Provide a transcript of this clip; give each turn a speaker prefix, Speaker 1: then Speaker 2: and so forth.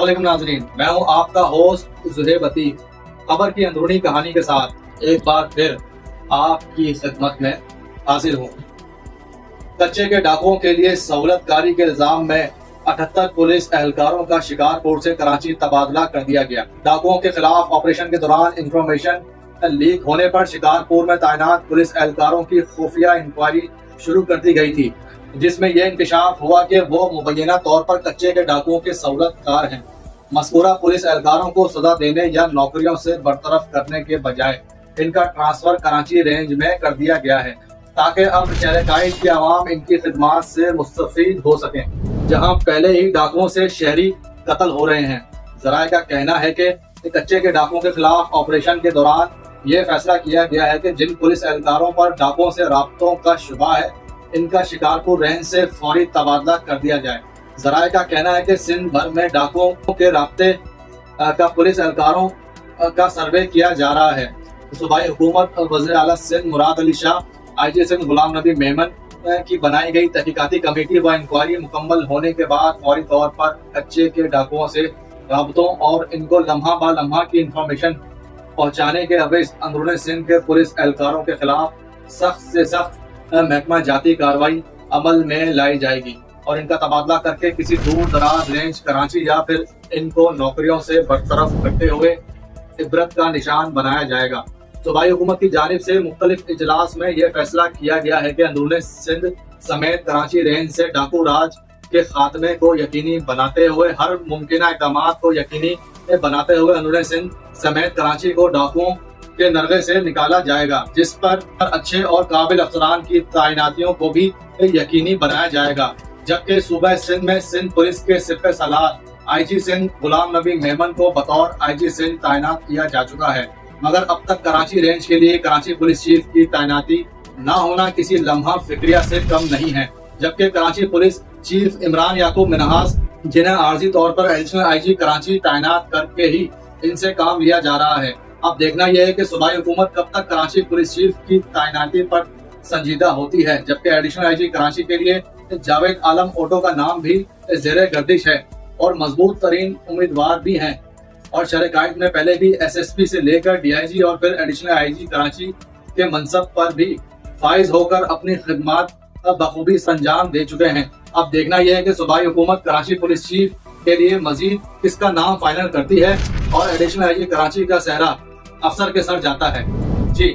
Speaker 1: अस्सलामुअलैकुम नाज़रीन, मैं हूँ आपका होस्ट ज़ुहैब अतीक। खबर की अंदरूनी कहानी के साथ एक बार फिर आपकी खिदमत में हाजिर हूँ। कच्चे के डाकुओं के लिए सहूलतकारी के इल्जाम में 78 पुलिस एहलकारों का शिकारपुर से कराची तबादला कर दिया गया। डाकुओं के खिलाफ ऑपरेशन के दौरान इंफॉर्मेशन लीक होने पर शिकारपुर में तैनात पुलिस एहलकारों की खुफिया इंक्वायरी शुरू कर दी गई थी, जिसमें यह इंकशाफ हुआ कि वो मुबैना तौर पर कच्चे के डाकुओं के सहूलतकार हैं। मज़कूरा पुलिस एहलकारों को सजा देने या नौकरियों से बरतरफ करने के बजाय इनका ट्रांसफर कराची रेंज में कर दिया गया है, ताकि अब शहर की आवाम इनकी खिदमात से मुस्तफीद हो सकें, जहां पहले ही डाकुओं से शहरी कत्ल हो रहे हैं। ज़राए का कहना है कि कच्चे के डाकुओं के खिलाफ ऑपरेशन के दौरान ये फैसला किया गया है कि जिन पुलिस एहलकारों पर डाकुओं से राब्तों का शुबा है, इनका शिकारपुर रेंज से फौरी तबादला कर दिया जाए। ज़राए का कहना है कि सिंध भर में डाकुओं के राब्ते का पुलिस एहलकारों का सर्वे किया जा रहा है। सूबाई हुकूमत और वज़ीर आला सिंध मुराद अली शाह, IG सिंध गुलाम नबी मेमन की बनाई गई तहकीकाती कमेटी व इंक्वायरी मुकम्मल होने के बाद फौरी तौर पर कच्चे के डाकुओं से राब्तों और इनको लम्हा बा लम्हा की इंफॉर्मेशन पहुँचाने के अवैध अंदरूनी सिंध के पुलिस एहलकारों के खिलाफ सख्त से सख्त महकमा जाती कार्रवाई अमल में लाई जाएगी और इनका तबादला करके किसी दूर दराज रेंज कराची या फिर इनको नौकरियों से बरतरफ करते हुए इबरत का निशान बनाया जाएगा। सूबाई हुकूमत की जानिब से मुख्तलिफ इजलास में यह फैसला किया गया है कि अंदरूनी सिंध समेत कराची रेंज से डाकू राज के खात्मे को यकीनी बनाते हुए हर मुमकिन इक़दाम को यकीनी बनाते हुए अंदरूनी सिंध समेत कराची को डाकुओं के नरगे से निकाला जाएगा, जिस पर अच्छे और काबिल अफसरान की तैनातियों को भी यकीनी बनाया जाएगा। जबकि सूबा सिंध में सिंध पुलिस के सिपह सलार IG सिंध गुलाम नबी मेमन को बतौर IG सिंध तैनात किया जा चुका है, मगर अब तक कराची रेंज के लिए कराची पुलिस चीफ की तैनाती न होना किसी लम्हा फिक्रिया से कम नहीं है। जबकि कराची पुलिस चीफ इमरान याकूब मिनहास, जिन्हें आर्जी तौर पर एडिशनल IG कराची तैनात करके ही इनसे काम लिया जा रहा है। अब देखना यह है कि सूबाई हुकूमत कब तक कराची पुलिस चीफ की तैनाती पर संजीदा होती है। जबकि एडिशनल IG कराची के लिए जावेद आलम ओटो का नाम भी ज़ेरे गर्दिश है और मजबूत तरीन उम्मीदवार भी हैं और शहर में पहले भी SSP से लेकर DIG और फिर एडिशनल IG कराची के मनसब पर भी फाइज होकर अपनी खिदमात बखूबी संजाम दे चुके हैं। अब देखना यह है कि सूबाई हुकूमत कराची पुलिस चीफ के लिए मजीद किसका नाम फाइनल करती है और एडिशनल IG कराची का सहरा अफसर के सर जाता है। जी।